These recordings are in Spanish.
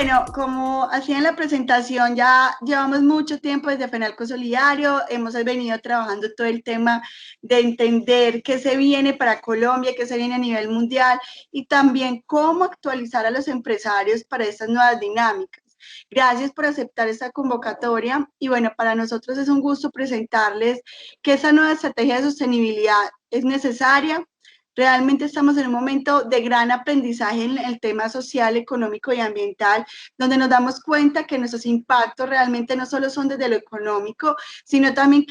Bueno, como hacía en la presentación, ya llevamos mucho tiempo desde Fenalco Solidario, hemos venido trabajando todo el tema de entender qué se viene para Colombia, qué se viene a nivel mundial y también cómo actualizar a los empresarios para estas nuevas dinámicas. Gracias por aceptar esta convocatoria y bueno, para nosotros es un gusto presentarles que esa nueva estrategia de sostenibilidad es necesaria. Realmente estamos en un momento de gran aprendizaje en el tema social, económico y ambiental, donde nos damos cuenta que nuestros impactos realmente no solo son desde lo económico, sino también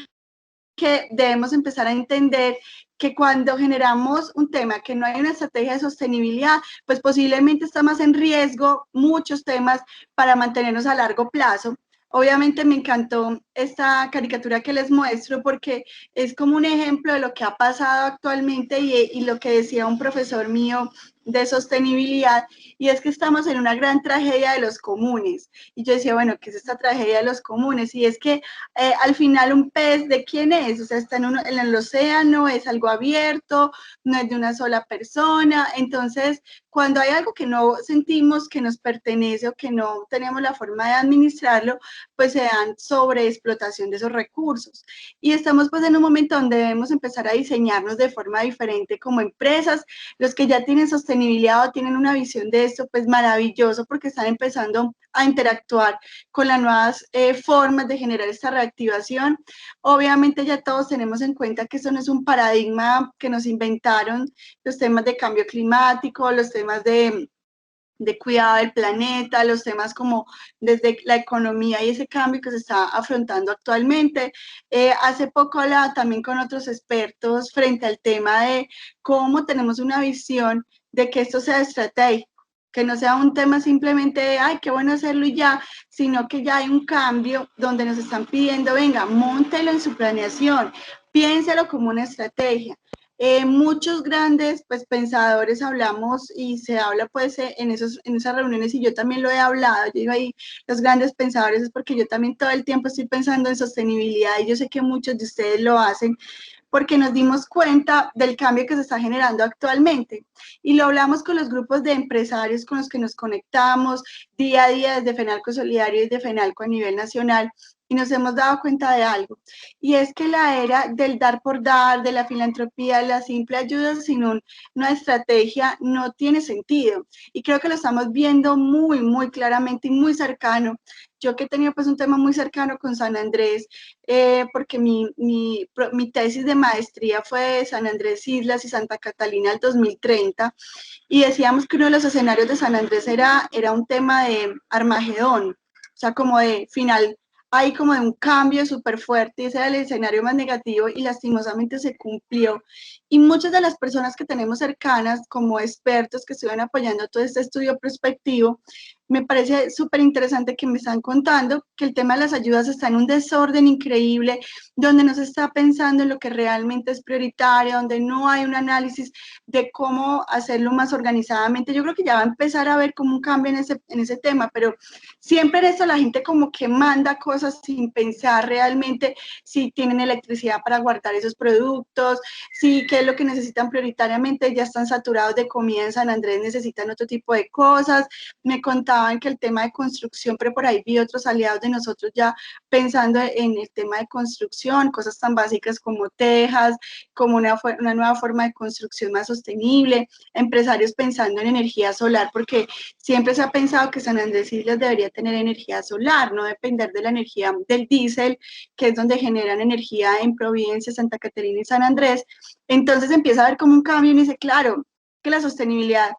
que debemos empezar a entender que cuando generamos un tema que no hay una estrategia de sostenibilidad, pues posiblemente está más en riesgo muchos temas para mantenernos a largo plazo. Obviamente me encantó esta caricatura que les muestro porque es como un ejemplo de lo que ha pasado actualmente y lo que decía un profesor mío de sostenibilidad, y es que estamos en una gran tragedia de los comunes. Y yo decía, bueno, ¿qué es esta tragedia de los comunes? Y es que al final un pez, ¿de quién es? O sea, está en el océano, es algo abierto, no es de una sola persona. Entonces, cuando hay algo que no sentimos que nos pertenece o que no tenemos la forma de administrarlo, pues se dan sobreexplotación de esos recursos. Y estamos pues en un momento donde debemos empezar a diseñarnos de forma diferente como empresas. Los que ya tienen sostenibilidad o tienen una visión de esto, pues maravilloso, porque están empezando a interactuar con las nuevas formas de generar esta reactivación. Obviamente ya todos tenemos en cuenta que eso no es un paradigma que nos inventaron los temas de cambio climático, los temas de cuidado del planeta, los temas como desde la economía y ese cambio que se está afrontando actualmente. Hace poco hablaba también con otros expertos frente al tema de cómo tenemos una visión de que esto sea estratégico, que no sea un tema simplemente de, ay, qué bueno hacerlo y ya, sino que ya hay un cambio donde nos están pidiendo, venga, móntelo en su planeación, piénselo como una estrategia. Muchos grandes pues, pensadores hablamos y se habla pues en esas reuniones y yo también lo he hablado, yo digo ahí los grandes pensadores es porque yo también todo el tiempo estoy pensando en sostenibilidad y yo sé que muchos de ustedes lo hacen porque nos dimos cuenta del cambio que se está generando actualmente y lo hablamos con los grupos de empresarios con los que nos conectamos día a día desde Fenalco Solidario y desde Fenalco a nivel nacional y nos hemos dado cuenta de algo, y es que la era del dar por dar, de la filantropía, de la simple ayuda sin una estrategia no tiene sentido, y creo que lo estamos viendo muy, muy claramente y muy cercano. Yo que he tenido pues un tema muy cercano con San Andrés, porque mi tesis de maestría fue de San Andrés Islas y Santa Catalina al 2030, y decíamos que uno de los escenarios de San Andrés era un tema de Armagedón, o sea, como de final, hay como de un cambio súper fuerte, ese era el escenario más negativo y lastimosamente se cumplió. Y muchas de las personas que tenemos cercanas como expertos que estuvieron apoyando todo este estudio prospectivo, me parece súper interesante que me están contando que el tema de las ayudas está en un desorden increíble, donde no se está pensando en lo que realmente es prioritario, donde no hay un análisis de cómo hacerlo más organizadamente. Yo creo que ya va a empezar a haber como un cambio en ese tema, pero siempre en eso la gente como que manda cosas sin pensar realmente si tienen electricidad para guardar esos productos, si qué es lo que necesitan prioritariamente, ya están saturados de comida en San Andrés, necesitan otro tipo de cosas. Me contaban que el tema de construcción, pero por ahí vi otros aliados de nosotros ya pensando en el tema de construcción, cosas tan básicas como tejas, como una nueva forma de construcción más sostenible, empresarios pensando en energía solar, porque siempre se ha pensado que San Andrés Islas debería tener energía solar, no depender de la energía del diésel, que es donde generan energía en Providencia, Santa Catarina y San Andrés. Entonces empieza a haber como un cambio y me dice, claro, que la sostenibilidad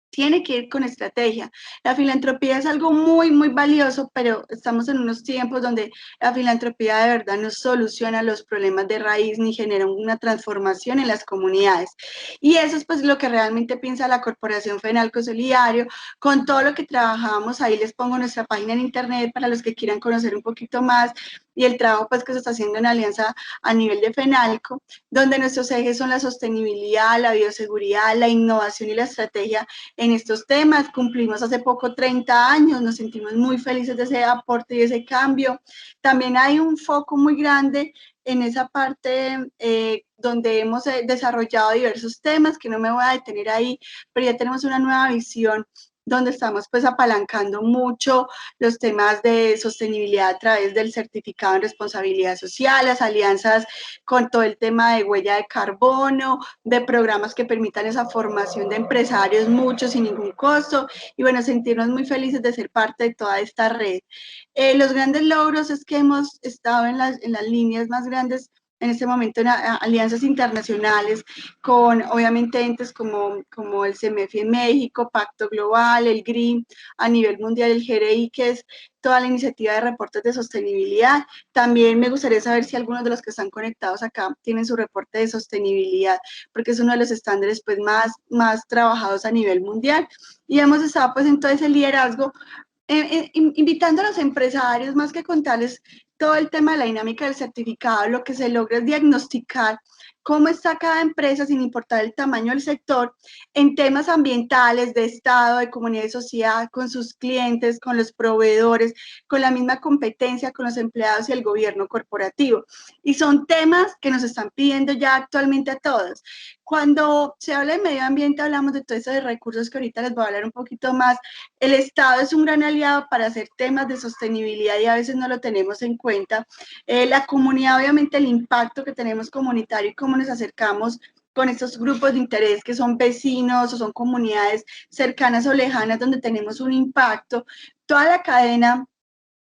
tiene que ir con estrategia. La filantropía es algo muy, muy valioso, pero estamos en unos tiempos donde la filantropía de verdad no soluciona los problemas de raíz ni genera una transformación en las comunidades. Y eso es pues lo que realmente piensa la Corporación Fenalco Solidario. Con todo lo que trabajamos, ahí les pongo nuestra página en internet para los que quieran conocer un poquito más y el trabajo pues que se está haciendo en alianza a nivel de Fenalco, donde nuestros ejes son la sostenibilidad, la bioseguridad, la innovación y la estrategia en estos temas. Cumplimos hace poco 30 años, nos sentimos muy felices de ese aporte y ese cambio. También hay un foco muy grande en esa parte donde hemos desarrollado diversos temas, que no me voy a detener ahí, pero ya tenemos una nueva visión donde estamos pues apalancando mucho los temas de sostenibilidad a través del certificado en responsabilidad social, las alianzas con todo el tema de huella de carbono, de programas que permitan esa formación de empresarios, muchos sin ningún costo, y bueno, sentirnos muy felices de ser parte de toda esta red. Los grandes logros es que hemos estado en las líneas más grandes en este momento en alianzas internacionales con obviamente entes como el CEMEFI en México, Pacto Global, el GREEN, a nivel mundial el GRI, que es toda la iniciativa de reportes de sostenibilidad. También me gustaría saber si algunos de los que están conectados acá tienen su reporte de sostenibilidad, porque es uno de los estándares pues más trabajados a nivel mundial. Y hemos estado pues en todo ese liderazgo invitando a los empresarios, más que contarles todo el tema de la dinámica del certificado, lo que se logra es diagnosticar cómo está cada empresa, sin importar el tamaño del sector, en temas ambientales, de Estado, de comunidad y sociedad, con sus clientes, con los proveedores, con la misma competencia, con los empleados y el gobierno corporativo. Y son temas que nos están pidiendo ya actualmente a todos. Cuando se habla de medio ambiente, hablamos de todos esos recursos que ahorita les voy a hablar un poquito más. El Estado es un gran aliado para hacer temas de sostenibilidad y a veces no lo tenemos en cuenta. La comunidad, obviamente, el impacto que tenemos comunitario y cómo nos acercamos con estos grupos de interés que son vecinos o son comunidades cercanas o lejanas donde tenemos un impacto. Toda la cadena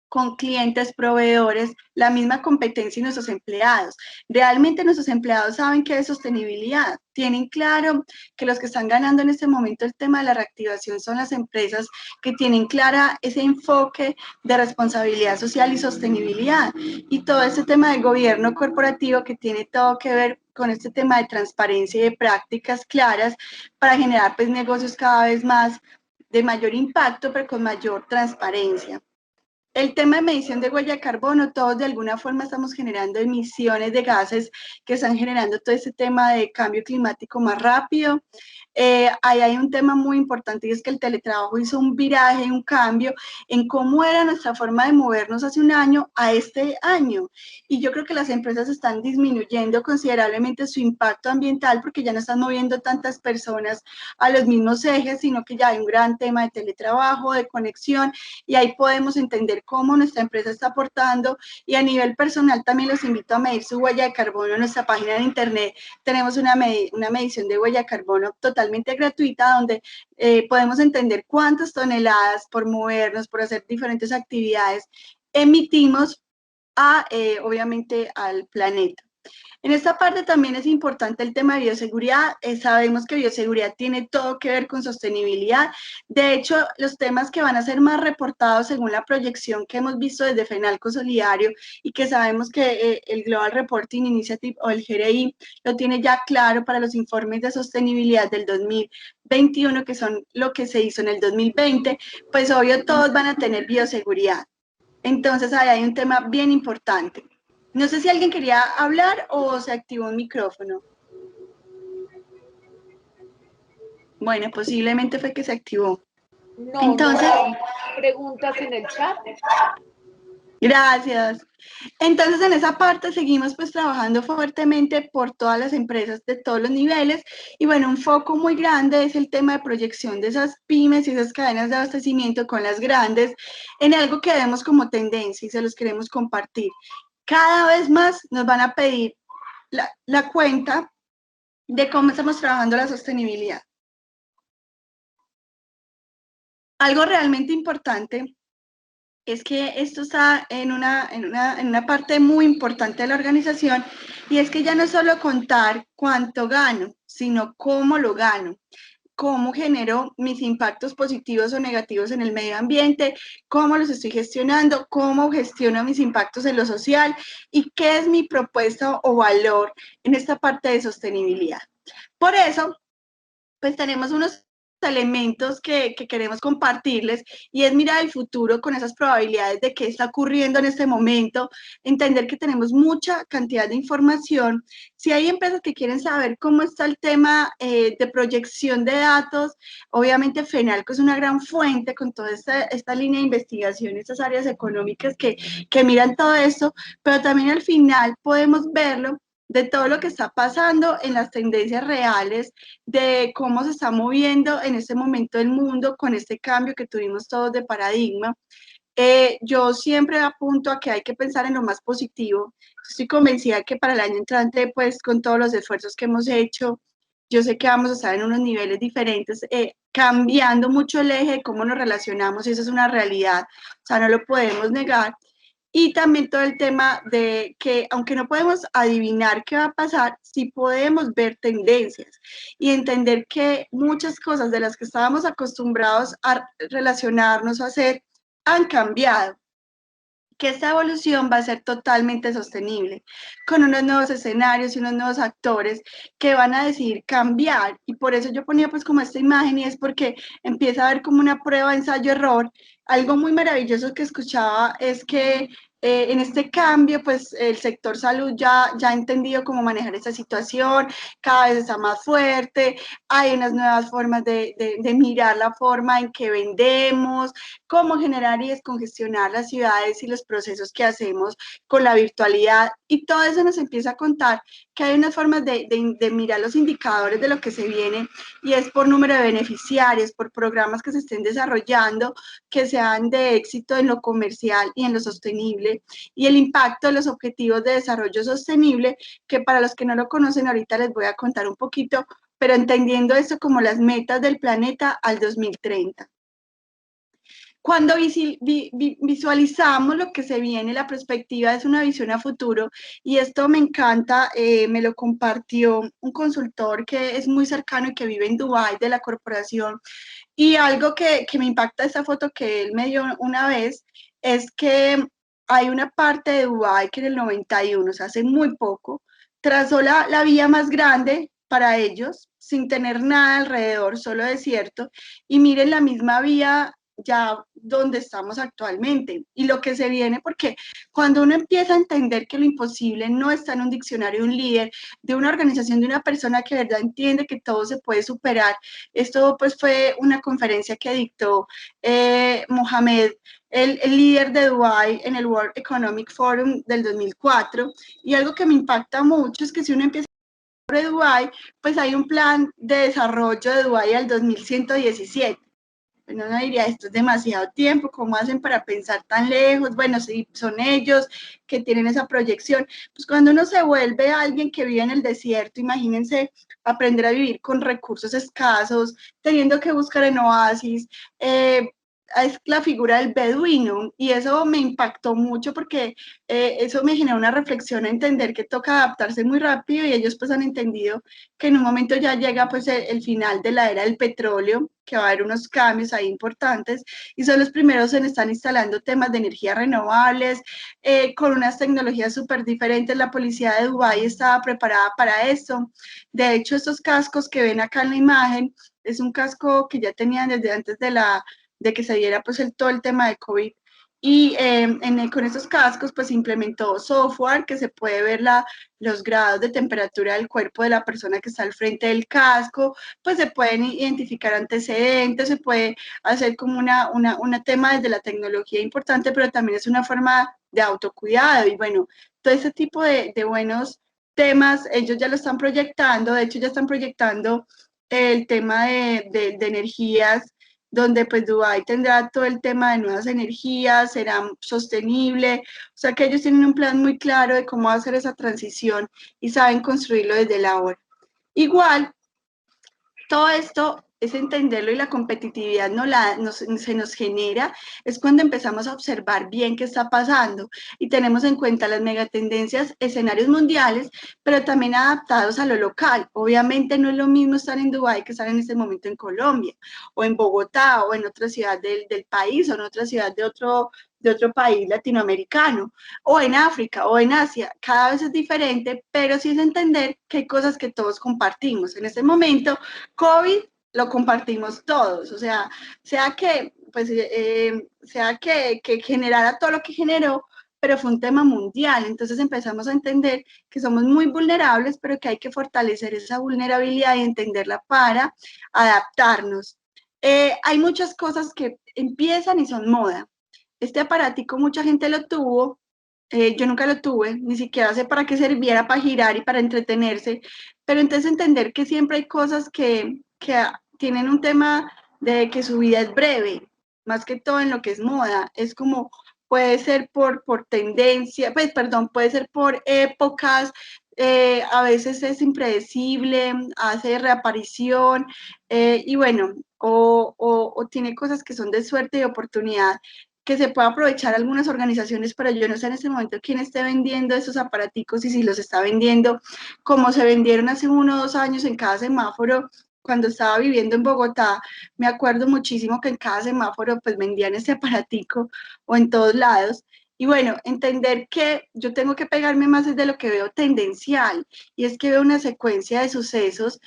con clientes, proveedores, la misma competencia y nuestros empleados. Realmente nuestros empleados saben qué es sostenibilidad, tienen claro que los que están ganando en este momento el tema de la reactivación son las empresas que tienen clara ese enfoque de responsabilidad social y sostenibilidad y todo este tema del gobierno corporativo que tiene todo que ver con este tema de transparencia y de prácticas claras para generar pues negocios cada vez más de mayor impacto pero con mayor transparencia. El tema de medición de huella de carbono, todos de alguna forma estamos generando emisiones de gases que están generando todo ese tema de cambio climático más rápido. Ahí hay un tema muy importante y es que el teletrabajo hizo un viraje, un cambio en cómo era nuestra forma de movernos hace un año a este año. Y yo creo que las empresas están disminuyendo considerablemente su impacto ambiental porque ya no están moviendo tantas personas a los mismos ejes, sino que ya hay un gran tema de teletrabajo, de conexión, y ahí podemos entender cómo nuestra empresa está aportando. Y a nivel personal también los invito a medir su huella de carbono en nuestra página de internet. Tenemos una medición de huella de carbono totalmente gratuita donde podemos entender cuántas toneladas por movernos, por hacer diferentes actividades emitimos obviamente al planeta. En esta parte también es importante el tema de bioseguridad. Sabemos que bioseguridad tiene todo que ver con sostenibilidad. De hecho, los temas que van a ser más reportados según la proyección que hemos visto desde FENALCO Solidario y que sabemos que el Global Reporting Initiative o el GRI lo tiene ya claro para los informes de sostenibilidad del 2021, que son lo que se hizo en el 2020, pues obvio todos van a tener bioseguridad. Entonces ahí hay un tema bien importante. No sé si alguien quería hablar o se activó un micrófono. Bueno, posiblemente fue que se activó. No, entonces, no hay preguntas en el chat. Gracias. Entonces, en esa parte seguimos pues trabajando fuertemente por todas las empresas de todos los niveles y bueno, un foco muy grande es el tema de proyección de esas pymes y esas cadenas de abastecimiento con las grandes en algo que vemos como tendencia y se los queremos compartir. Cada vez más nos van a pedir la cuenta de cómo estamos trabajando la sostenibilidad. Algo realmente importante es que esto está en una parte muy importante de la organización y es que ya no es solo contar cuánto gano, sino cómo lo gano, cómo genero mis impactos positivos o negativos en el medio ambiente, cómo los estoy gestionando, cómo gestiono mis impactos en lo social y qué es mi propuesta o valor en esta parte de sostenibilidad. Por eso, pues tenemos unos elementos que queremos compartirles y es mirar el futuro con esas probabilidades de qué está ocurriendo en este momento, entender que tenemos mucha cantidad de información. Si hay empresas que quieren saber cómo está el tema de proyección de datos, obviamente FENALCO es una gran fuente con toda esta línea de investigación, estas áreas económicas que miran todo esto, pero también al final podemos verlo de todo lo que está pasando en las tendencias reales, de cómo se está moviendo en este momento el mundo con este cambio que tuvimos todos de paradigma. Yo siempre apunto a que hay que pensar en lo más positivo. Estoy convencida que para el año entrante, pues con todos los esfuerzos que hemos hecho, yo sé que vamos a estar en unos niveles diferentes, cambiando mucho el eje de cómo nos relacionamos, y eso es una realidad, o sea, no lo podemos negar. Y también todo el tema de que, aunque no podemos adivinar qué va a pasar, sí podemos ver tendencias y entender que muchas cosas de las que estábamos acostumbrados a relacionarnos, a hacer, han cambiado, que esta evolución va a ser totalmente sostenible, con unos nuevos escenarios y unos nuevos actores que van a decidir cambiar. Y por eso yo ponía pues como esta imagen, y es porque empieza a ver como una prueba, ensayo-error. Algo muy maravilloso que escuchaba es que en este cambio, pues el sector salud ya ha entendido cómo manejar esta situación, cada vez está más fuerte, hay unas nuevas formas de mirar la forma en que vendemos, cómo generar y descongestionar las ciudades y los procesos que hacemos con la virtualidad, y todo eso nos empieza a contar que hay unas formas de mirar los indicadores de lo que se viene, y es por número de beneficiarios, por programas que se estén desarrollando, que sean de éxito en lo comercial y en lo sostenible, y el impacto de los objetivos de desarrollo sostenible, que para los que no lo conocen ahorita les voy a contar un poquito, pero entendiendo esto como las metas del planeta al 2030. Cuando visualizamos lo que se viene, la perspectiva es una visión a futuro, y esto me encanta, me lo compartió un consultor que es muy cercano y que vive en Dubái, de la corporación, y algo que me impacta esta foto que él me dio una vez es que hay una parte de Dubái que en el 91, o sea, hace muy poco, trazó la vía más grande para ellos, sin tener nada alrededor, solo desierto, y miren la misma vía ya donde estamos actualmente y lo que se viene, porque cuando uno empieza a entender que lo imposible no está en un diccionario de un líder, de una organización, de una persona que de verdad entiende que todo se puede superar. Esto pues fue una conferencia que dictó Mohamed, el líder de Dubái, en el World Economic Forum del 2004, y algo que me impacta mucho es que si uno empieza sobre Dubái, pues hay un plan de desarrollo de Dubái al 2117. Bueno, uno diría, esto es demasiado tiempo, ¿cómo hacen para pensar tan lejos? Bueno, si son ellos que tienen esa proyección, pues cuando uno se vuelve alguien que vive en el desierto, imagínense aprender a vivir con recursos escasos, teniendo que buscar en oasis, es la figura del beduino, y eso me impactó mucho porque eso me generó una reflexión a entender que toca adaptarse muy rápido, y ellos pues han entendido que en un momento ya llega pues el final de la era del petróleo, que va a haber unos cambios ahí importantes, y son los primeros en estar instalando temas de energías renovables, con unas tecnologías súper diferentes. La policía de Dubái estaba preparada para esto. De hecho, estos cascos que ven acá en la imagen, es un casco que ya tenían desde antes de que se diera pues todo el tema de COVID, y con estos cascos pues se implementó software que se puede ver los grados de temperatura del cuerpo de la persona que está al frente del casco, pues se pueden identificar antecedentes, se puede hacer como una tema desde la tecnología importante, pero también es una forma de autocuidado. Y bueno, todo ese tipo de buenos temas, ellos ya lo están proyectando. De hecho ya están proyectando el tema de energías, donde pues Dubái tendrá todo el tema de nuevas energías, será sostenible, o sea que ellos tienen un plan muy claro de cómo hacer esa transición y saben construirlo desde la hora. Igual, todo esto es entenderlo, y la competitividad se nos genera es cuando empezamos a observar bien qué está pasando y tenemos en cuenta las megatendencias, escenarios mundiales, pero también adaptados a lo local. Obviamente no es lo mismo estar en Dubái que estar en este momento en Colombia, o en Bogotá, o en otra ciudad del país, o en otra ciudad de otro país latinoamericano, o en África, o en Asia. Cada vez es diferente, pero sí es entender que hay cosas que todos compartimos. En este momento, COVID lo compartimos todos, o sea que, pues, sea que generara todo lo que generó, pero fue un tema mundial. Entonces empezamos a entender que somos muy vulnerables, pero que hay que fortalecer esa vulnerabilidad y entenderla para adaptarnos. Hay muchas cosas que empiezan y son moda. Este aparatico mucha gente lo tuvo, Yo nunca lo tuve, ni siquiera sé para qué serviera, para girar y para entretenerse, pero entonces entender que siempre hay cosas que tienen un tema de que su vida es breve, más que todo en lo que es moda, es como puede ser por tendencia, pues perdón, puede ser por épocas, a veces es impredecible, hace reaparición, y bueno, o tiene cosas que son de suerte y oportunidad que se pueda aprovechar algunas organizaciones, pero yo no sé en este momento quién esté vendiendo esos aparaticos y si los está vendiendo como se vendieron hace 1 o 2 años en cada semáforo. Cuando estaba viviendo en Bogotá, me acuerdo muchísimo que en cada semáforo pues vendían ese aparatico o en todos lados. Y bueno, entender que yo tengo que pegarme más desde lo que veo tendencial, y es que veo una secuencia de sucesos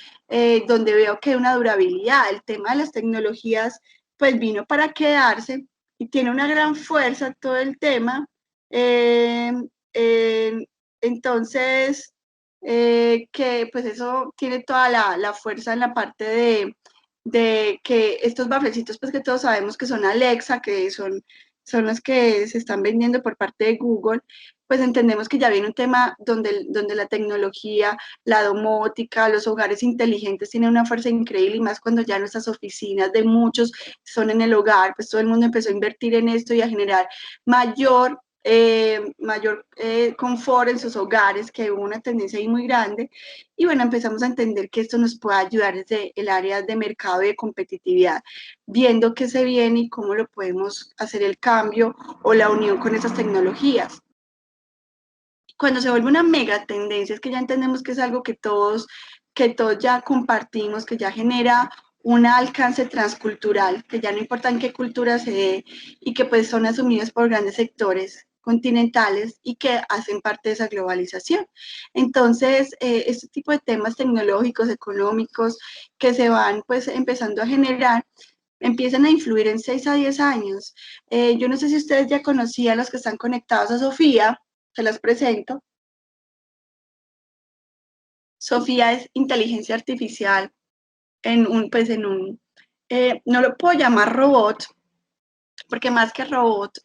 donde veo que hay una durabilidad. El tema de las tecnologías pues vino para quedarse y tiene una gran fuerza todo el tema. Eh, eh, entonces, que pues eso tiene toda la fuerza en la parte de que estos baflecitos, pues que todos sabemos que son Alexa, que son los que se están vendiendo por parte de Google, pues entendemos que ya viene un tema donde la tecnología, la domótica, los hogares inteligentes tienen una fuerza increíble, y más cuando ya nuestras oficinas de muchos son en el hogar, pues todo el mundo empezó a invertir en esto y a generar mayor confort en sus hogares, que hubo una tendencia ahí muy grande. Y bueno, empezamos a entender que esto nos puede ayudar desde el área de mercado y de competitividad, viendo qué se viene y cómo lo podemos hacer el cambio o la unión con esas tecnologías. Cuando se vuelve una mega tendencia, es que ya entendemos que es algo que todos ya compartimos, que ya genera un alcance transcultural, que ya no importa en qué cultura se dé, y que pues son asumidos por grandes sectores continentales y que hacen parte de esa globalización. Entonces, este tipo de temas tecnológicos, económicos, que se van pues empezando a generar, empiezan a influir en 6 a 10 años. Yo no sé si ustedes ya conocían, los que están conectados a Sofía, se las presento. Sofía es inteligencia artificial no lo puedo llamar robot, porque más que robot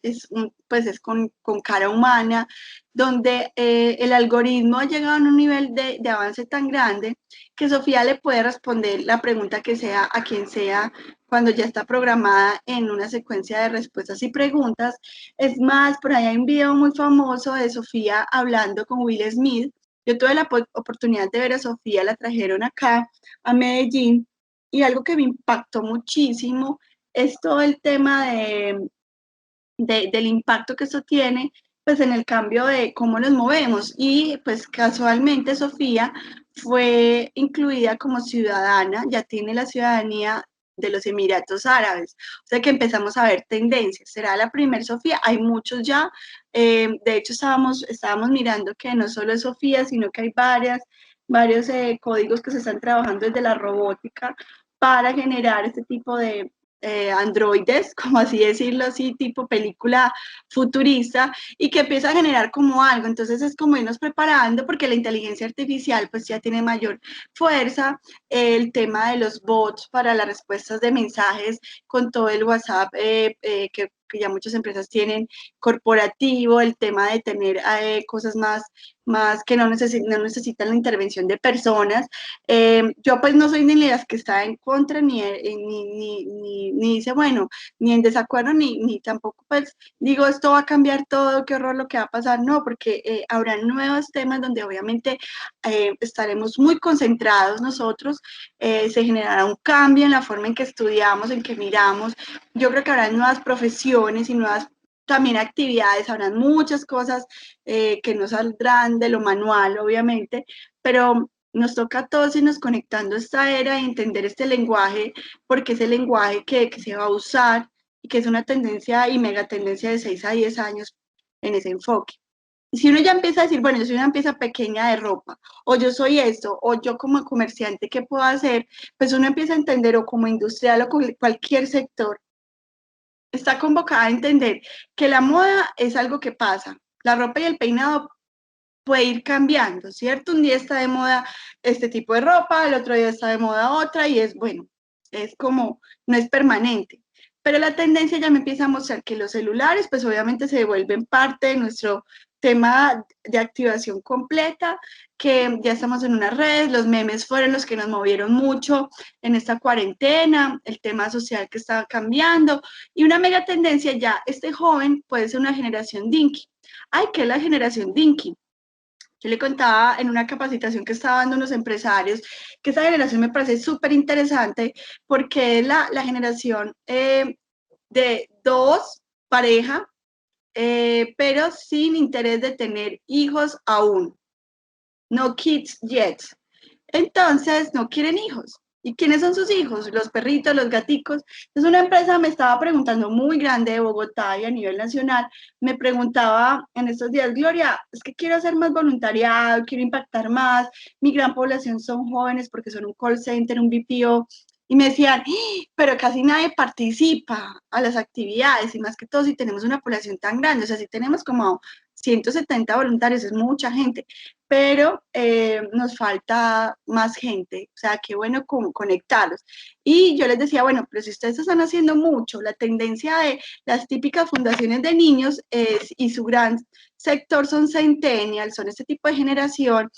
pues es con cara humana, donde el algoritmo ha llegado a un nivel de avance tan grande que Sofía le puede responder la pregunta que sea a quien sea cuando ya está programada en una secuencia de respuestas y preguntas. Es más, por ahí hay un video muy famoso de Sofía hablando con Will Smith. Yo tuve la oportunidad de ver a Sofía, la trajeron acá a Medellín, y algo que me impactó muchísimo es todo el tema del impacto que esto tiene pues en el cambio de cómo nos movemos. Y pues casualmente Sofía fue incluida como ciudadana, ya tiene la ciudadanía de los Emiratos Árabes, o sea que empezamos a ver tendencias. Será la primer Sofía, hay muchos ya, de hecho estábamos mirando que no solo es Sofía, sino que hay varios códigos que se están trabajando desde la robótica para generar este tipo de androides, como así decirlo, así tipo película futurista, y que empieza a generar como algo. Entonces es como irnos preparando, porque la inteligencia artificial pues ya tiene mayor fuerza, el tema de los bots para las respuestas de mensajes con todo el WhatsApp que ya muchas empresas tienen corporativo, el tema de tener cosas más que no necesitan la intervención de personas. Yo pues no soy ni las que está en contra, ni dice, bueno, ni en desacuerdo, ni tampoco pues digo, esto va a cambiar todo, qué horror lo que va a pasar. No, porque habrá nuevos temas donde obviamente estaremos muy concentrados nosotros, se generará un cambio en la forma en que estudiamos, en que miramos. Yo creo que habrá nuevas profesiones y nuevas también actividades, habrán muchas cosas que no saldrán de lo manual, obviamente, pero nos toca a todos irnos conectando a esta era y entender este lenguaje, porque es el lenguaje que se va a usar y que es una tendencia y mega tendencia de 6 a 10 años en ese enfoque. Y si uno ya empieza a decir, bueno, yo soy una pieza pequeña de ropa, o yo soy esto, o yo como comerciante, ¿qué puedo hacer? Pues uno empieza a entender, o como industrial o cualquier sector, está convocada a entender que la moda es algo que pasa. La ropa y el peinado puede ir cambiando, ¿cierto? Un día está de moda este tipo de ropa, el otro día está de moda otra, y es bueno, es como, no es permanente. Pero la tendencia ya me empieza a mostrar que los celulares, pues obviamente se vuelven parte tema de activación completa, que ya estamos en una red, los memes fueron los que nos movieron mucho en esta cuarentena, el tema social que está cambiando, y una mega tendencia ya, este joven puede ser una generación Dinky. Ay, ¿qué es la generación Dinky? Yo le contaba en una capacitación que estaba dando unos empresarios que esa generación me parece súper interesante porque es la generación de dos parejas, pero sin interés de tener hijos aún. No kids yet. Entonces, no quieren hijos. ¿Y quiénes son sus hijos? Los perritos, los gaticos. Entonces, una empresa me estaba preguntando muy grande de Bogotá y a nivel nacional, me preguntaba en estos días, Gloria, es que quiero hacer más voluntariado, quiero impactar más, mi gran población son jóvenes porque son un call center, un BPO, y me decían, pero casi nadie participa a las actividades, y más que todo si tenemos una población tan grande, o sea, si tenemos como 170 voluntarios, es mucha gente, pero nos falta más gente, o sea, qué bueno conectarlos. Y yo les decía, bueno, pero si ustedes están haciendo mucho, la tendencia de las típicas fundaciones de niños y su gran sector son centennials, son este tipo de generación,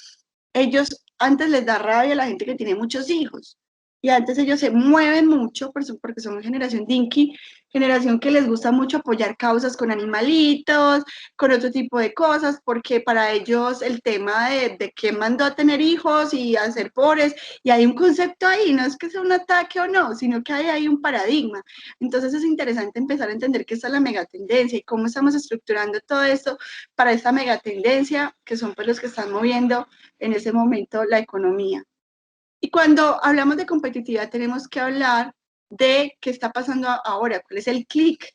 ellos antes les da rabia a la gente que tiene muchos hijos. Y antes ellos se mueven mucho porque son generación dinky, generación que les gusta mucho apoyar causas con animalitos, con otro tipo de cosas, porque para ellos el tema de quién mandó a tener hijos y a ser pobres, y hay un concepto ahí, no es que sea un ataque o no, sino que hay ahí un paradigma. Entonces es interesante empezar a entender que esta es la megatendencia y cómo estamos estructurando todo esto para esta megatendencia, que son pues los que están moviendo en ese momento la economía. Y cuando hablamos de competitividad tenemos que hablar de qué está pasando ahora, cuál es el clic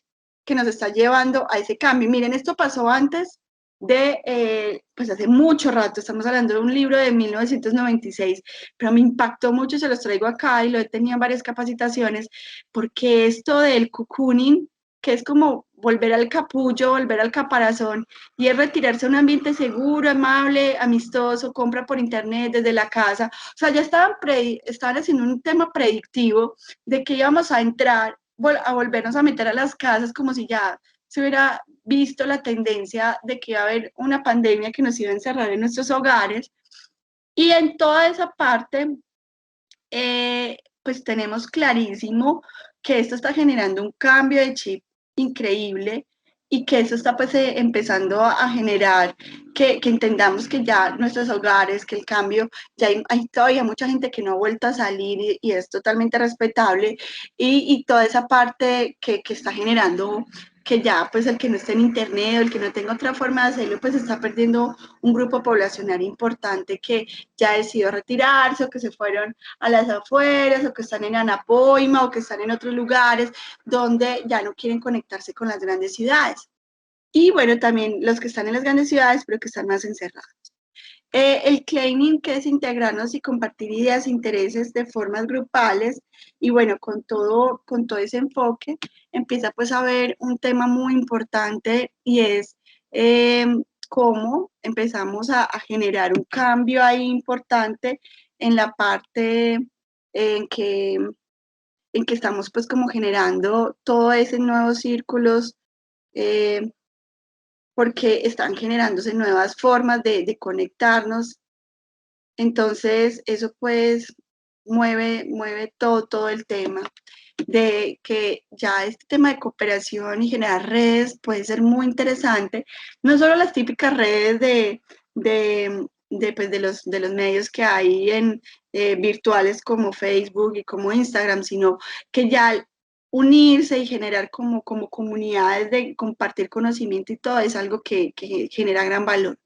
que nos está llevando a ese cambio. Miren, esto pasó antes pues hace mucho rato, estamos hablando de un libro de 1996, pero me impactó mucho, se los traigo acá y lo he tenido en varias capacitaciones, porque esto del cocooning, que es como volver al capullo, volver al caparazón, y es retirarse a un ambiente seguro, amable, amistoso, compra por internet, desde la casa. O sea, ya estaban haciendo un tema predictivo de que íbamos a entrar, a volvernos a meter a las casas como si ya se hubiera visto la tendencia de que iba a haber una pandemia que nos iba a encerrar en nuestros hogares. Y en toda esa parte, pues tenemos clarísimo que esto está generando un cambio de chip increíble y que eso está pues empezando a generar que entendamos que ya nuestros hogares, que el cambio, ya hay todavía mucha gente que no ha vuelto a salir y es totalmente respetable y toda esa parte que está generando que ya pues el que no esté en internet o el que no tenga otra forma de hacerlo pues está perdiendo un grupo poblacional importante que ya decidió retirarse o que se fueron a las afueras o que están en Anapoima o que están en otros lugares donde ya no quieren conectarse con las grandes ciudades. Y bueno, también los que están en las grandes ciudades, pero que están más encerrados. El claiming, que es integrarnos y compartir ideas e intereses de formas grupales, y bueno, con todo ese enfoque, empieza pues a haber un tema muy importante y es eh, cómo empezamos a generar un cambio ahí importante en la parte en que, en que estamos pues como generando todo ese nuevos círculos, eh, porque están generándose nuevas formas de conectarnos. Entonces, eso pues mueve todo el tema de que ya este tema de cooperación y generar redes puede ser muy interesante, no solo las típicas redes pues, de los medios que hay en virtuales como Facebook y como Instagram, sino que ya unirse y generar como comunidades de compartir conocimiento y todo es algo que genera gran valor.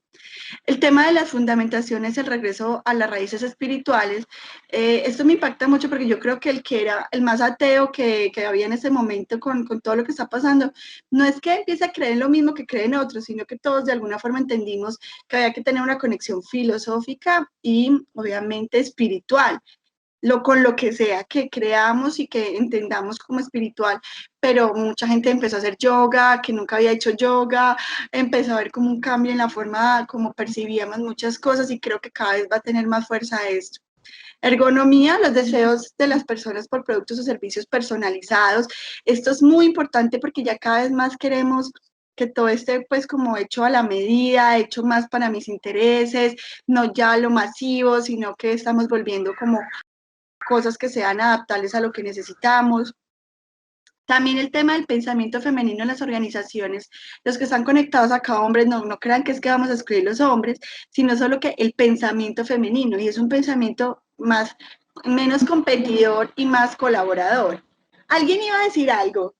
El tema de las fundamentaciones, el regreso a las raíces espirituales, esto me impacta mucho porque yo creo que el que era el más ateo que había en ese momento con todo lo que está pasando, no es que empiece a creer en lo mismo que creen otros, sino que todos de alguna forma entendimos que había que tener una conexión filosófica y obviamente espiritual con lo que sea que creamos y que entendamos como espiritual, pero mucha gente empezó a hacer yoga, que nunca había hecho yoga, empezó a ver como un cambio en la forma como percibíamos muchas cosas y creo que cada vez va a tener más fuerza esto. Ergonomía, los deseos de las personas por productos o servicios personalizados. Esto es muy importante porque ya cada vez más queremos que todo esté pues como hecho a la medida, hecho más para mis intereses, no ya lo masivo, sino que estamos volviendo como cosas que sean adaptables a lo que necesitamos. También el tema del pensamiento femenino en las organizaciones, los que están conectados acá, hombres, no crean que es que vamos a excluir los hombres, sino solo que el pensamiento femenino, y es un pensamiento más, menos competidor y más colaborador. ¿Alguien iba a decir algo?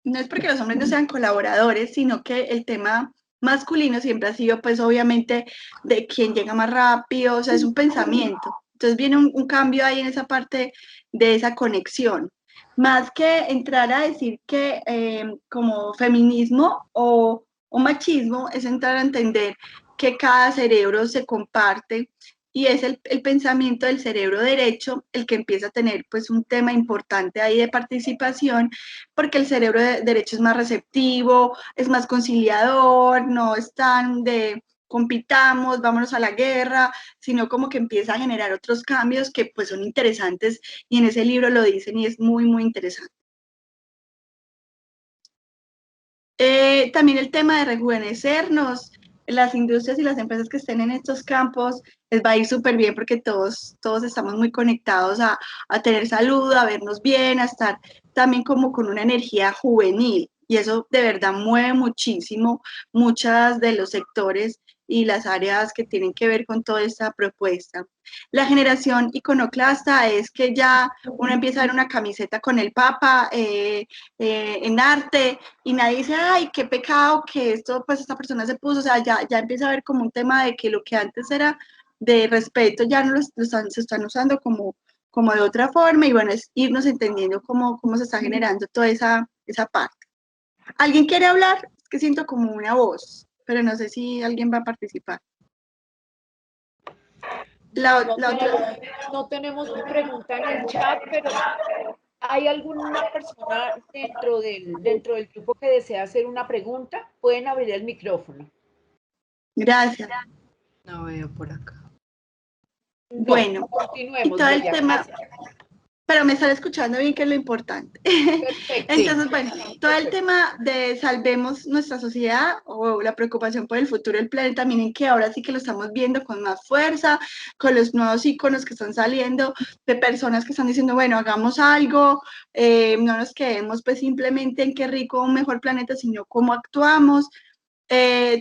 No es porque los hombres no sean colaboradores, sino que el tema masculino siempre ha sido, pues, obviamente, de quién llega más rápido, o sea, es un pensamiento. Entonces viene un cambio ahí en esa parte de esa conexión. Más que entrar a decir que como feminismo o machismo, es entrar a entender que cada cerebro se comparte y es el pensamiento del cerebro derecho el que empieza a tener pues un tema importante ahí de participación, porque el cerebro derecho es más receptivo, es más conciliador, no es tan de compitamos, vámonos a la guerra, sino como que empieza a generar otros cambios que pues son interesantes y en ese libro lo dicen y es muy, muy interesante. También el tema de rejuvenecernos, las industrias y las empresas que estén en estos campos les va a ir súper bien porque todos estamos muy conectados a tener salud, a vernos bien, a estar también como con una energía juvenil. Y eso de verdad mueve muchísimo muchas de los sectores y las áreas que tienen que ver con toda esta propuesta. La generación iconoclasta es que ya uno empieza a ver una camiseta con el Papa en arte y nadie dice, ay, qué pecado que esto, pues esta persona se puso, o sea, ya empieza a ver como un tema de que lo que antes era de respeto ya no se están usando como de otra forma y bueno, es irnos entendiendo cómo se está generando toda esa parte. ¿Alguien quiere hablar? Es que siento como una voz, pero no sé si alguien va a participar. No tenemos pregunta en el chat, pero ¿hay alguna persona dentro del grupo que desea hacer una pregunta? Pueden abrir el micrófono. Gracias. No veo por acá. Bueno, no, continuemos. Y todo el tema, pero me están escuchando bien, que es lo importante. Perfecto. Entonces, bueno, todo el tema de salvemos nuestra sociedad o la preocupación por el futuro del planeta, miren que ahora sí que lo estamos viendo con más fuerza, con los nuevos iconos que están saliendo, de personas que están diciendo, bueno, hagamos algo, no nos quedemos pues simplemente en qué rico un mejor planeta, sino cómo actuamos.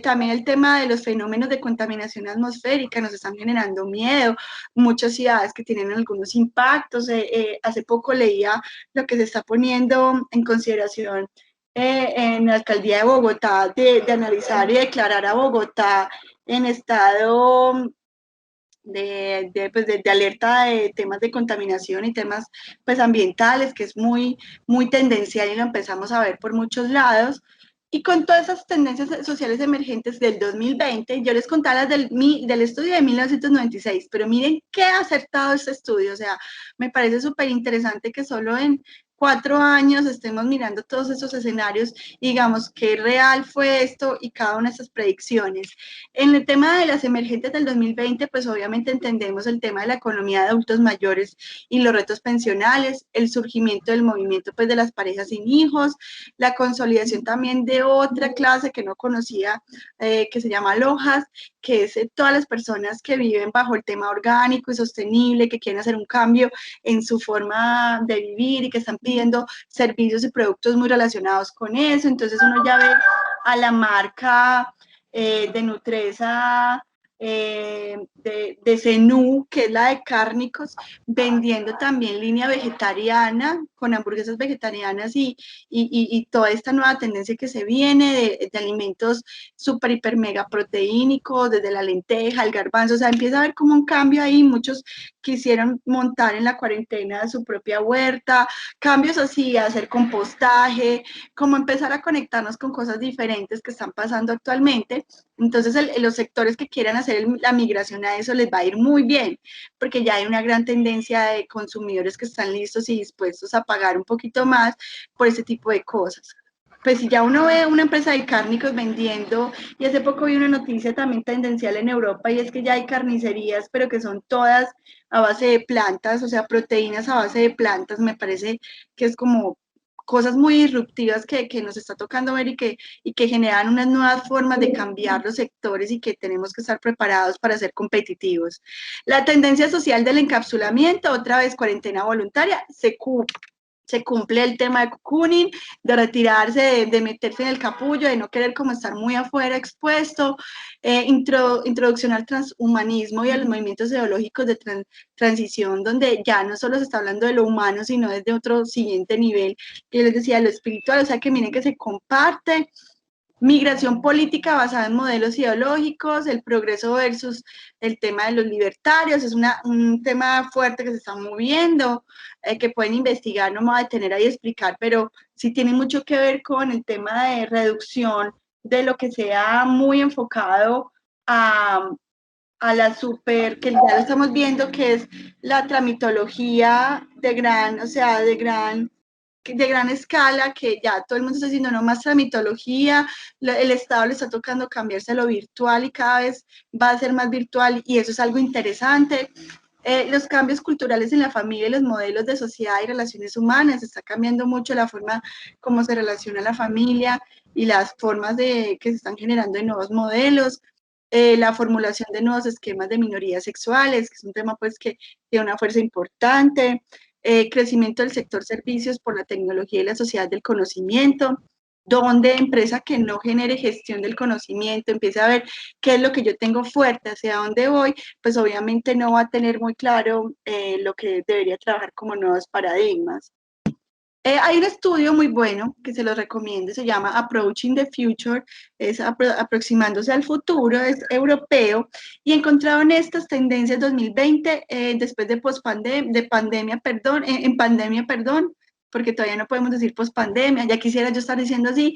También el tema de los fenómenos de contaminación atmosférica nos están generando miedo. Muchas ciudades que tienen algunos impactos. Hace poco leía lo que se está poniendo en consideración en la alcaldía de Bogotá de analizar y declarar a Bogotá en estado de alerta de temas de contaminación y temas pues ambientales, que es muy tendencial y lo empezamos a ver por muchos lados. Y con todas esas tendencias sociales emergentes del 2020, yo les contaba las del estudio de 1996, pero miren qué acertado este estudio, o sea, me parece súper interesante que solo en 4 años estemos mirando todos esos escenarios y digamos qué real fue esto y cada una de esas predicciones. En el tema de las emergentes del 2020, pues obviamente entendemos el tema de la economía de adultos mayores y los retos pensionales, el surgimiento del movimiento pues de las parejas sin hijos, la consolidación también de otra clase que no conocía, que se llama Lojas, que es todas las personas que viven bajo el tema orgánico y sostenible, que quieren hacer un cambio en su forma de vivir y que están pidiendo servicios y productos muy relacionados con eso. Entonces uno ya ve a la marca de Nutresa, de Zenú, que es la de cárnicos, vendiendo también línea vegetariana, con hamburguesas vegetarianas y toda esta nueva tendencia que se viene de alimentos súper, hiper, mega proteínicos, desde la lenteja, el garbanzo, o sea, empieza a haber como un cambio ahí, muchos quisieron montar en la cuarentena su propia huerta, cambios así, hacer compostaje, como empezar a conectarnos con cosas diferentes que están pasando actualmente. Entonces, los sectores que quieran hacer la migración a eso les va a ir muy bien, porque ya hay una gran tendencia de consumidores que están listos y dispuestos a pagar un poquito más por ese tipo de cosas. Pues si ya uno ve una empresa de cárnicos vendiendo, y hace poco vi una noticia también tendencial en Europa, y es que ya hay carnicerías, pero que son todas a base de plantas, o sea, proteínas a base de plantas, me parece que es como cosas muy disruptivas que nos está tocando ver y que generan unas nuevas formas de cambiar los sectores y que tenemos que estar preparados para ser competitivos. La tendencia social del encapsulamiento, otra vez cuarentena voluntaria, se cumple el tema de cocooning, de retirarse, de meterse en el capullo, de no querer como estar muy afuera expuesto, introducción al transhumanismo y a los movimientos ideológicos de transición, donde ya no solo se está hablando de lo humano, sino desde otro siguiente nivel, que les decía, lo espiritual, o sea que miren que se comparte. Migración política basada en modelos ideológicos, el progreso versus el tema de los libertarios, es un tema fuerte que se está moviendo, que pueden investigar, no me voy a detener ahí a explicar, pero sí tiene mucho que ver con el tema de reducción de lo que sea muy enfocado a la super, que ya lo estamos viendo, que es la tramitología de gran, o sea, de gran escala, que ya todo el mundo está diciendo no más tramitología, el Estado le está tocando cambiarse a lo virtual y cada vez va a ser más virtual y eso es algo interesante. Los cambios culturales en la familia y los modelos de sociedad y relaciones humanas, está cambiando mucho la forma como se relaciona la familia y las formas que se están generando de nuevos modelos. La formulación de nuevos esquemas de minorías sexuales, que es un tema pues que tiene una fuerza importante. Crecimiento del sector servicios por la tecnología y la sociedad del conocimiento, donde empresa que no genere gestión del conocimiento, empiece a ver qué es lo que yo tengo fuerte, hacia dónde voy, pues obviamente no va a tener muy claro lo que debería trabajar como nuevos paradigmas. Hay un estudio muy bueno que se lo recomiendo, se llama Approaching the Future, es aproximándose al futuro, es europeo, y encontraron estas tendencias 2020, después de pandemia, perdón, en pandemia, perdón, porque todavía no podemos decir pospandemia, ya quisiera yo estar diciendo así,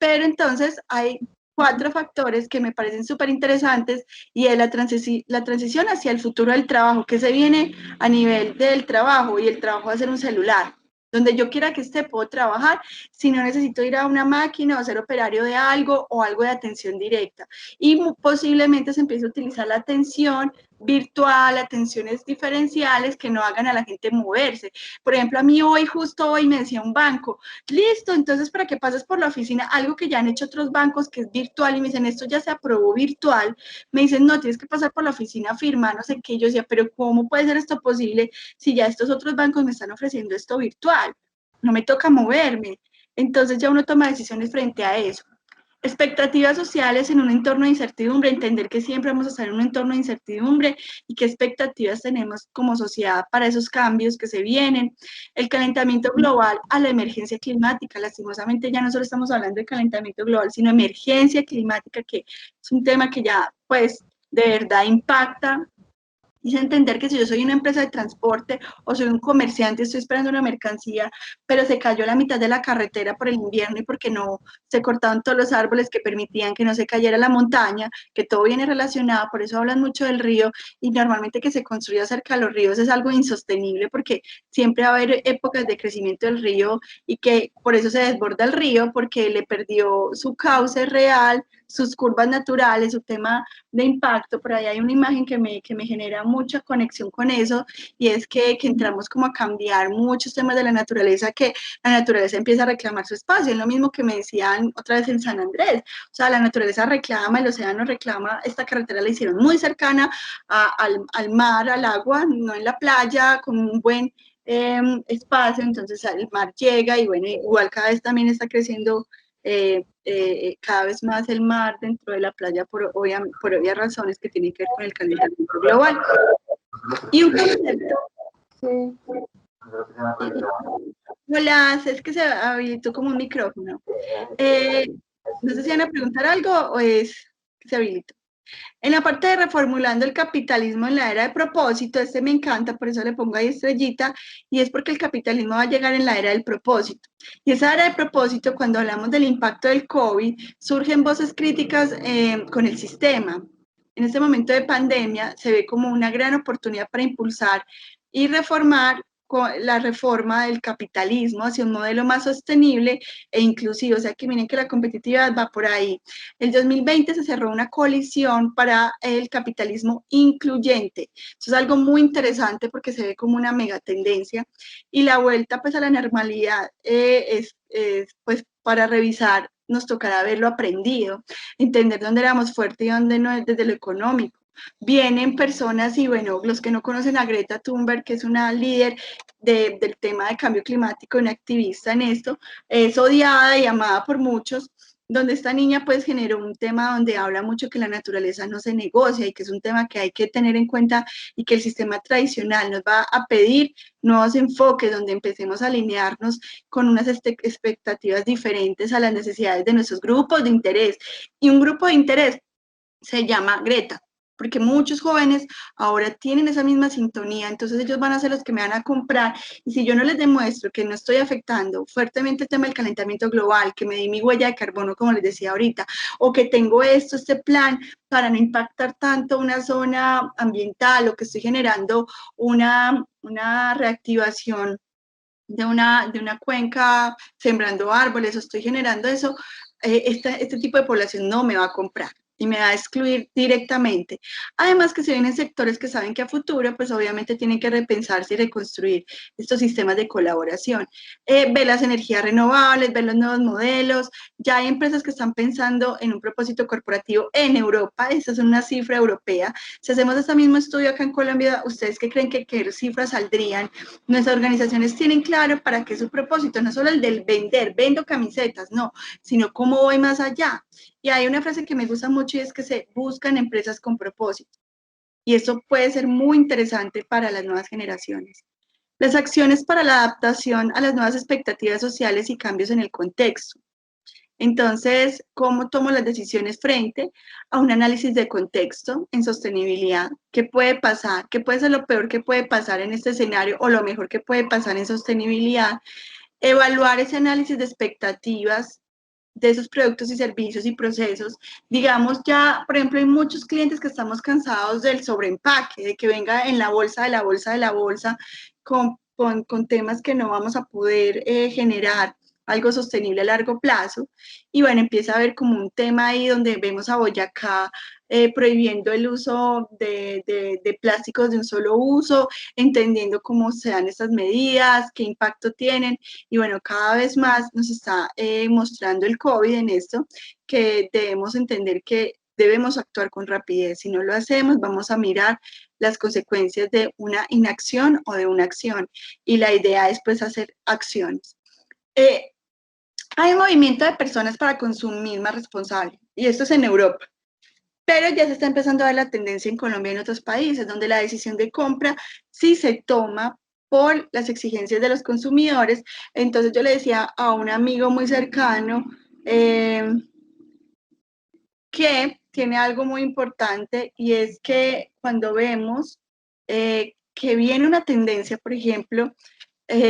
pero entonces hay 4 factores que me parecen súper interesantes y es la transición hacia el futuro del trabajo, que se viene a nivel del trabajo y el trabajo va a ser un celular. Donde yo quiera que esté, puedo trabajar si no necesito ir a una máquina o ser operario de algo o algo de atención directa. Y posiblemente se empiece a utilizar la atención virtual, atenciones diferenciales que no hagan a la gente moverse. Por ejemplo, a mí justo hoy me decía un banco, listo, entonces para que pases por la oficina, algo que ya han hecho otros bancos que es virtual y me dicen, esto ya se aprobó virtual, me dicen, no, tienes que pasar por la oficina a firmar, no sé qué, yo decía, pero ¿cómo puede ser esto posible si ya estos otros bancos me están ofreciendo esto virtual? No me toca moverme. Entonces ya uno toma decisiones frente a eso. Expectativas sociales en un entorno de incertidumbre, entender que siempre vamos a estar en un entorno de incertidumbre y qué expectativas tenemos como sociedad para esos cambios que se vienen. El calentamiento global a la emergencia climática, lastimosamente ya no solo estamos hablando de calentamiento global, sino emergencia climática, que es un tema que ya pues de verdad impacta. Es entender que si yo soy una empresa de transporte o soy un comerciante, estoy esperando una mercancía, pero se cayó la mitad de la carretera por el invierno y porque no se cortaron todos los árboles que permitían que no se cayera la montaña, que todo viene relacionado, por eso hablan mucho del río y normalmente que se construya cerca de los ríos es algo insostenible porque siempre va a haber épocas de crecimiento del río y que por eso se desborda el río porque le perdió su cauce real, sus curvas naturales, su tema de impacto. Por ahí hay una imagen que me genera mucha conexión con eso y es que entramos como a cambiar muchos temas de la naturaleza, que la naturaleza empieza a reclamar su espacio. Es lo mismo que me decían otra vez en San Andrés, o sea, la naturaleza reclama, el océano reclama, esta carretera la hicieron muy cercana al mar, al agua, no en la playa, con un buen espacio, entonces el mar llega y bueno, igual cada vez también está creciendo cada vez más el mar dentro de la playa por obvias razones que tienen que ver con el calentamiento global. Y un concepto... Hola, es que se habilitó como un micrófono. No sé si van a preguntar algo o es que se habilitó. En la parte de reformulando el capitalismo en la era de propósito, este me encanta, por eso le pongo ahí estrellita, y es porque el capitalismo va a llegar en la era del propósito. Y esa era de propósito, cuando hablamos del impacto del COVID, surgen voces críticas con el sistema. En este momento de pandemia se ve como una gran oportunidad para impulsar y reformar la reforma del capitalismo hacia un modelo más sostenible e inclusivo. O sea que miren que la competitividad va por ahí. El 2020 se cerró una coalición para el capitalismo incluyente. Eso es algo muy interesante porque se ve como una mega tendencia y la vuelta pues a la normalidad pues para revisar nos tocará haberlo aprendido, entender dónde éramos fuertes y dónde no desde lo económico. Vienen personas y bueno, los que no conocen a Greta Thunberg, que es una líder del tema de cambio climático, una activista en esto, es odiada y amada por muchos, donde esta niña pues generó un tema donde habla mucho que la naturaleza no se negocia y que es un tema que hay que tener en cuenta y que el sistema tradicional nos va a pedir nuevos enfoques donde empecemos a alinearnos con unas expectativas diferentes a las necesidades de nuestros grupos de interés. Y un grupo de interés se llama Greta, porque muchos jóvenes ahora tienen esa misma sintonía, entonces ellos van a ser los que me van a comprar, y si yo no les demuestro que no estoy afectando fuertemente el tema del calentamiento global, que me di mi huella de carbono, como les decía ahorita, o que tengo este plan para no impactar tanto una zona ambiental, o que estoy generando una reactivación de una cuenca sembrando árboles, o estoy generando eso, este tipo de población no me va a comprar y me va a excluir directamente. Además que si vienen sectores que saben que a futuro, pues obviamente tienen que repensarse y reconstruir estos sistemas de colaboración. Ver las energías renovables, ver los nuevos modelos. Ya hay empresas que están pensando en un propósito corporativo en Europa, esa es una cifra europea. Si hacemos este mismo estudio acá en Colombia, ¿ustedes qué creen que qué cifras saldrían? Nuestras organizaciones tienen claro para qué es su propósito, no solo el del vender, vendo camisetas, no, sino cómo voy más allá. Y hay una frase que me gusta mucho y es que se buscan empresas con propósito. Y eso puede ser muy interesante para las nuevas generaciones. Las acciones para la adaptación a las nuevas expectativas sociales y cambios en el contexto. Entonces, ¿cómo tomo las decisiones frente a un análisis de contexto en sostenibilidad? ¿Qué puede pasar? ¿Qué puede ser lo peor que puede pasar en este escenario o lo mejor que puede pasar en sostenibilidad? Evaluar ese análisis de expectativas de esos productos y servicios y procesos. Digamos ya, por ejemplo, hay muchos clientes que estamos cansados del sobreempaque, de que venga en la bolsa de la bolsa de la bolsa con temas que no vamos a poder generar algo sostenible a largo plazo. Y bueno, empieza a haber como un tema ahí donde vemos a Boyacá prohibiendo el uso de plásticos de un solo uso, entendiendo cómo se dan estas medidas, qué impacto tienen. Y bueno, cada vez más nos está mostrando el COVID en esto, que debemos entender que debemos actuar con rapidez. Si no lo hacemos, vamos a mirar las consecuencias de una inacción o de una acción. Y la idea es pues hacer acciones. Hay un movimiento de personas para consumir más responsable, y esto es en Europa. Pero ya se está empezando a ver la tendencia en Colombia y en otros países, donde la decisión de compra sí se toma por las exigencias de los consumidores. Entonces yo le decía a un amigo muy cercano que tiene algo muy importante, y es que cuando vemos que viene una tendencia, por ejemplo,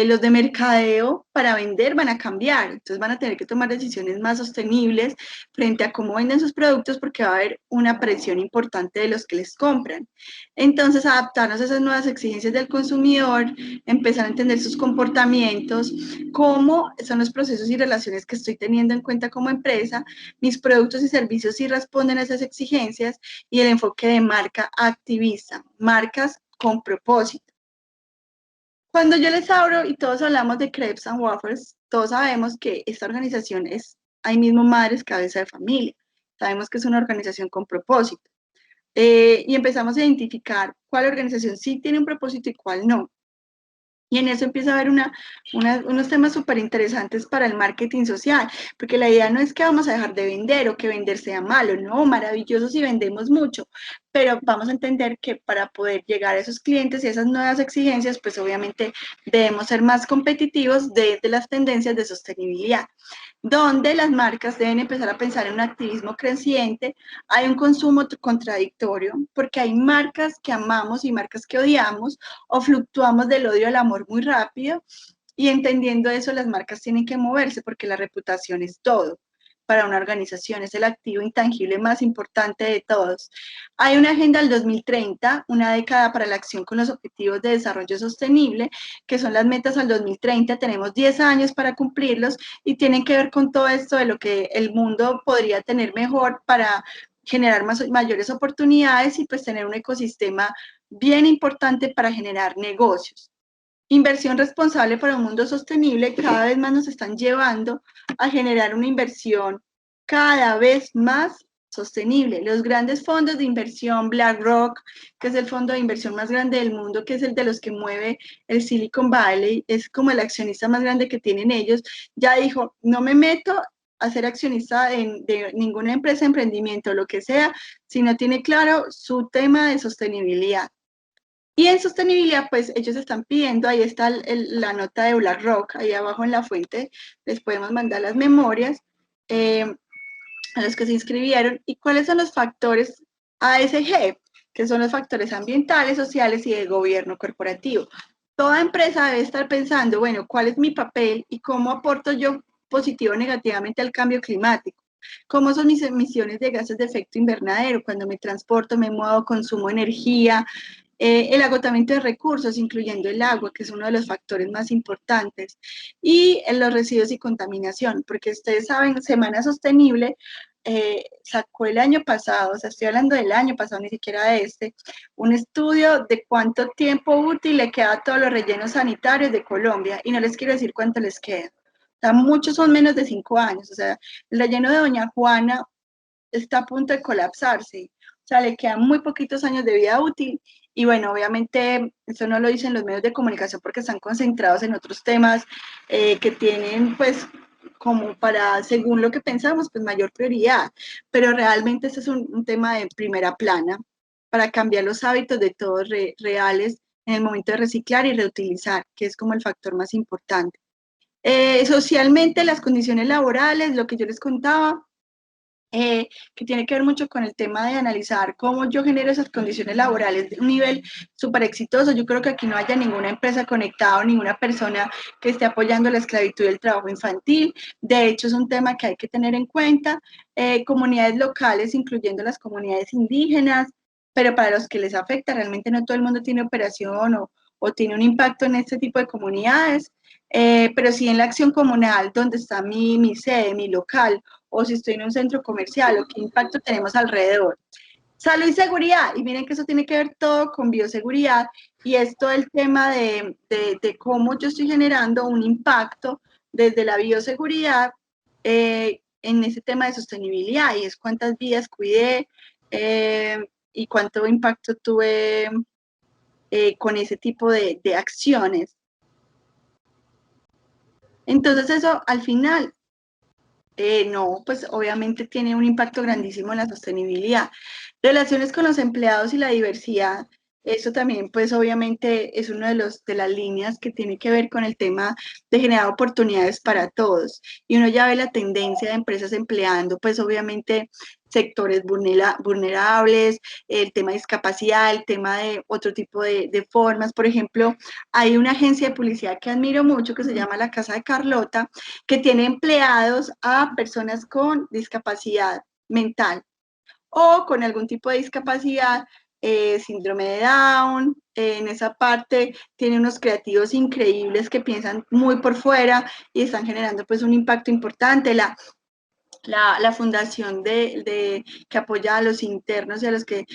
los de mercadeo para vender van a cambiar, entonces van a tener que tomar decisiones más sostenibles frente a cómo venden sus productos, porque va a haber una presión importante de los que les compran. Entonces, adaptarnos a esas nuevas exigencias del consumidor, empezar a entender sus comportamientos, cómo son los procesos y relaciones que estoy teniendo en cuenta como empresa, mis productos y servicios sí responden a esas exigencias, y el enfoque de marca activista, marcas con propósito. Cuando yo les abro y todos hablamos de Crepes and Waffles, todos sabemos que esta organización es, ahí mismo, Madres Cabeza de Familia. Sabemos que es una organización con propósito. Y empezamos a identificar cuál organización sí tiene un propósito y cuál no. Y en eso empieza a haber unos temas súper interesantes para el marketing social, porque la idea no es que vamos a dejar de vender o que vender sea malo, no, maravilloso si vendemos mucho, pero vamos a entender que para poder llegar a esos clientes y a esas nuevas exigencias, pues obviamente debemos ser más competitivos desde las tendencias de sostenibilidad, donde las marcas deben empezar a pensar en un activismo creciente. Hay un consumo contradictorio, porque hay marcas que amamos y marcas que odiamos, o fluctuamos del odio al amor muy rápido, y entendiendo eso, las marcas tienen que moverse porque la reputación es todo. para una organización, es el activo intangible más importante de todos. Hay una agenda del 2030, una década para la acción con los objetivos de desarrollo sostenible, que son las metas al 2030, tenemos 10 años para cumplirlos y tienen que ver con todo esto de lo que el mundo podría tener mejor para generar mayores oportunidades y pues tener un ecosistema bien importante para generar negocios. Inversión responsable para un mundo sostenible, cada vez más nos están llevando a generar una inversión cada vez más sostenible. Los grandes fondos de inversión, BlackRock, que es el fondo de inversión más grande del mundo, que es el de los que mueve el Silicon Valley, es como el accionista más grande que tienen ellos, ya dijo, no me meto a ser accionista de ninguna empresa, emprendimiento, lo que sea, si no tiene claro su tema de sostenibilidad. Y en sostenibilidad, pues ellos están pidiendo, ahí está la nota de BlackRock, ahí abajo en la fuente, les podemos mandar las memorias a los que se inscribieron, y cuáles son los factores ASG, que son los factores ambientales, sociales y de gobierno corporativo. Toda empresa debe estar pensando, bueno, ¿cuál es mi papel y cómo aporto yo positivo o negativamente al cambio climático? ¿Cómo son mis emisiones de gases de efecto invernadero cuando me transporto, me muevo, consumo energía? El agotamiento de recursos, incluyendo el agua, que es uno de los factores más importantes, y los residuos y contaminación, porque ustedes saben, Semana Sostenible sacó el año pasado, o sea, estoy hablando del año pasado, ni siquiera de este, un estudio de cuánto tiempo útil le queda a todos los rellenos sanitarios de Colombia, y no les quiero decir cuánto les queda. O sea, muchos son menos de 5 años, o sea, el relleno de Doña Juana está a punto de colapsarse, o sea, le quedan muy poquitos años de vida útil, y bueno, obviamente eso no lo dicen los medios de comunicación porque están concentrados en otros temas que tienen pues como para, según lo que pensamos, pues mayor prioridad, pero realmente este es un tema de primera plana para cambiar los hábitos de todos reales en el momento de reciclar y reutilizar, que es como el factor más importante. Socialmente, las condiciones laborales, lo que yo les contaba, que tiene que ver mucho con el tema de analizar cómo yo genero esas condiciones laborales de un nivel súper exitoso. Yo creo que aquí no haya ninguna empresa conectada o ninguna persona que esté apoyando la esclavitud y el trabajo infantil. De hecho, es un tema que hay que tener en cuenta. Comunidades locales, incluyendo las comunidades indígenas, pero para los que les afecta, realmente no todo el mundo tiene operación o tiene un impacto en este tipo de comunidades. Pero sí en la acción comunal, donde está mi sede, mi local, o si estoy en un centro comercial, o qué impacto tenemos alrededor. Salud y seguridad, y miren que eso tiene que ver todo con bioseguridad, y es todo el tema de cómo yo estoy generando un impacto desde la bioseguridad en ese tema de sostenibilidad, y es cuántas vidas cuidé y cuánto impacto tuve con ese tipo de acciones. Entonces eso al final, no, pues obviamente tiene un impacto grandísimo en la sostenibilidad. Relaciones con los empleados y la diversidad, eso también pues obviamente es uno de las líneas que tiene que ver con el tema de generar oportunidades para todos. Y uno ya ve la tendencia de empresas empleando pues obviamente sectores vulnerables, el tema de discapacidad, el tema de otro tipo de formas. Por ejemplo, hay una agencia de publicidad que admiro mucho que se llama La Casa de Carlota, que tiene empleados a personas con discapacidad mental o con algún tipo de discapacidad, síndrome de Down. En esa parte tiene unos creativos increíbles que piensan muy por fuera y están generando pues un impacto importante. La fundación que apoya a los internos y a los que